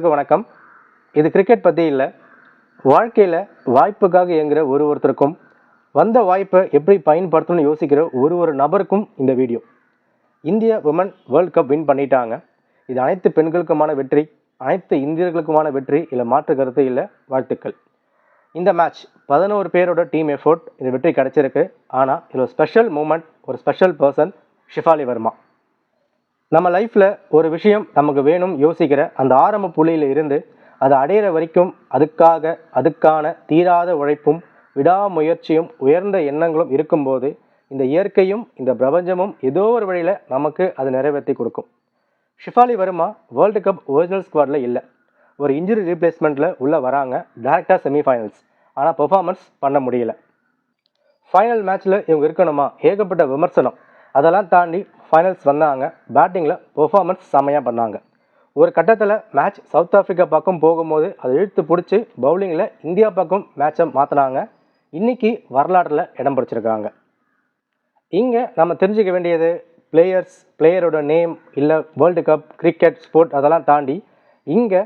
வணக்கம். இது கிரிக்கெட் பற்றி இல்லை, வாழ்க்கையில் வாய்ப்புக்காக இயங்குகிற ஒருத்தருக்கும் வந்த வாய்ப்பை எப்படி பயன்படுத்தணும்னு யோசிக்கிற ஒரு நபருக்கும் இந்த video. India women world cup win பண்ணிட்டாங்க. இது அனைத்து பெண்களுக்குமான வெற்றி, அனைத்து இந்தியர்களுக்குமான வெற்றி, இல்லை மாற்று கருத்து இல்லை. வாழ்த்துக்கள். இந்த மேட்ச் 11 பேரோட டீம் எஃபோர்ட், இந்த வெற்றி கிடச்சிருக்கு. ஆனால் இதில் ஸ்பெஷல் மூமெண்ட், ஒரு ஸ்பெஷல் பர்சன் ஷிஃபாலி வர்மா. நம்ம லைஃப்பில் ஒரு விஷயம் நமக்கு வேணும் யோசிக்கிற அந்த ஆரம்ப புள்ளியில் இருந்து அதை அடையிற வரைக்கும் அதுக்கான தீராத உழைப்பும் விடாமுயற்சியும் உயர்ந்த எண்ணங்களும் இருக்கும்போது இந்த இயற்கையும் இந்த பிரபஞ்சமும் ஏதோ ஒரு வழியில் நமக்கு அது நிறைவேற்றி கொடுக்கும். Shafali Verma world cup original ஸ்குவாடில் இல்லை, ஒரு இன்ஜுரி ரீப்ளேஸ்மெண்ட்டில் உள்ளே வராங்க. டேரெக்டாக செமிஃபைனல்ஸ், ஆனால் பெர்ஃபார்மன்ஸ் பண்ண முடியல. ஃபைனல் மேட்ச்சில் இவங்க இருக்கணுமா, ஏகப்பட்ட விமர்சனம். அதெல்லாம் தாண்டி ஃபைனல்ஸ் வந்தாங்க. பேட்டிங்கில் பெர்ஃபார்மன்ஸ் செம்மையாக பண்ணாங்க. ஒரு கட்டத்தில் மேட்ச் சவுத் ஆஃப்ரிக்கா பக்கம் போகும்போது அதை இழுத்து பிடிச்சி பவுலிங்கில் இந்தியா பக்கம் மேட்சை மாற்றினாங்க. இன்றைக்கி வரலாற்றில் இடம் பிடிச்சிருக்காங்க. இங்கே நம்ம தெரிஞ்சுக்க வேண்டியது பிளேயரோட நேம் இல்லை வேர்ல்டு கப் கிரிக்கெட் ஸ்போர்ட் அதெல்லாம் தாண்டி இங்கே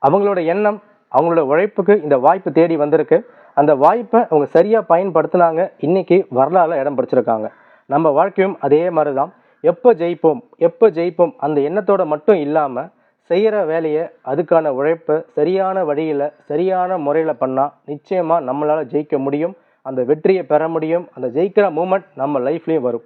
அவங்களோட எண்ணம், அவங்களோட உழைப்புக்கு இந்த வாய்ப்பு தேடி வந்திருக்கு. அந்த வாய்ப்பை அவங்க சரியாக பயன்படுத்தினாங்க. இன்றைக்கி வரலாறில் இடம் பிடிச்சிருக்காங்க. நம்ம வாழ்க்கையும் அதே மாதிரி தான். எப்போ ஜெயிப்போம் அந்த எண்ணத்தோடு மட்டும் இல்லாமல் செய்கிற வேலையை, அதுக்கான உழைப்பை சரியான வழியில் சரியான முறையில் பண்ணால் நிச்சயமாக நம்மளால் ஜெயிக்க முடியும். அந்த வெற்றியை பெற முடியும். அந்த ஜெயிக்கிற மூமெண்ட் நம்ம லைஃப்லேயும் வரும்.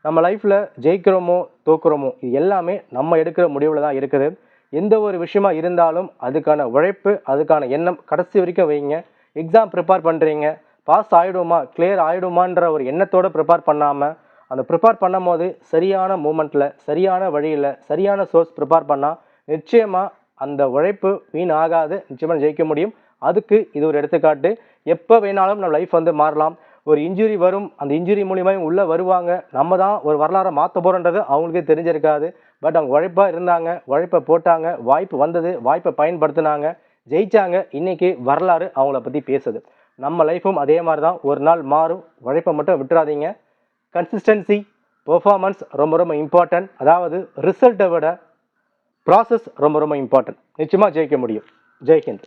நம்ம லைஃப்பில் ஜெயிக்கிறோமோ தோக்குறோமோ இது எல்லாமே நம்ம எடுக்கிற முடிவில் தான் இருக்குது. எந்த ஒரு விஷயமா இருந்தாலும் அதுக்கான உழைப்பு, அதுக்கான எண்ணம் கடைசி வரைக்கும் வைங்க. எக்ஸாம் ப்ரிப்பேர் பண்ணுறீங்க, பாஸ் ஆகிடுமா கிளியர் ஆகிடுமான்ற ஒரு எண்ணத்தோடு ப்ரிப்பேர் பண்ணாமல் அந்த ப்ரிப்பேர் பண்ணும் போது சரியான மூமெண்ட்டில் சரியான வழியில் சரியான சோர்ஸ் ப்ரிப்பேர் பண்ணால் நிச்சயமாக அந்த உழைப்பு வீண் ஆகாது. நிச்சயமாக ஜெயிக்க முடியும். அதுக்கு இது ஒரு எடுத்துக்காட்டு. எப்போ வேணாலும் நம்ம லைஃப் மாறலாம். ஒரு இன்ஜுரி வரும், அந்த இன்ஜுரி மூலியமாக உள்ளே வருவாங்க. நம்ம தான் ஒரு வரலாறை மாற்ற போகிறோன்றது அவங்களுக்கே தெரிஞ்சிருக்காது. பட் அவங்க உழைப்பாக இருந்தாங்க, உழைப்பை போட்டாங்க, வாய்ப்பு வந்தது, வாய்ப்பை பயன்படுத்தினாங்க, ஜெயித்தாங்க. இன்றைக்கி வரலாறு அவங்கள பற்றி பேசுது. நம்ம லைஃப்பும் அதே மாதிரி தான். ஒரு நாள் மாறும். உழைப்பை மட்டும் விட்டுறாதீங்க. கன்சிஸ்டன்சி, பெர்ஃபார்மன்ஸ் ரொம்ப இம்பார்ட்டன்ட். அதாவது ரிசல்ட்டை விட ப்ராசஸ் ரொம்ப இம்பார்ட்டன்ட். நிச்சயமாக ஜெயிக்க முடியும். ஜெய் ஹிந்த்.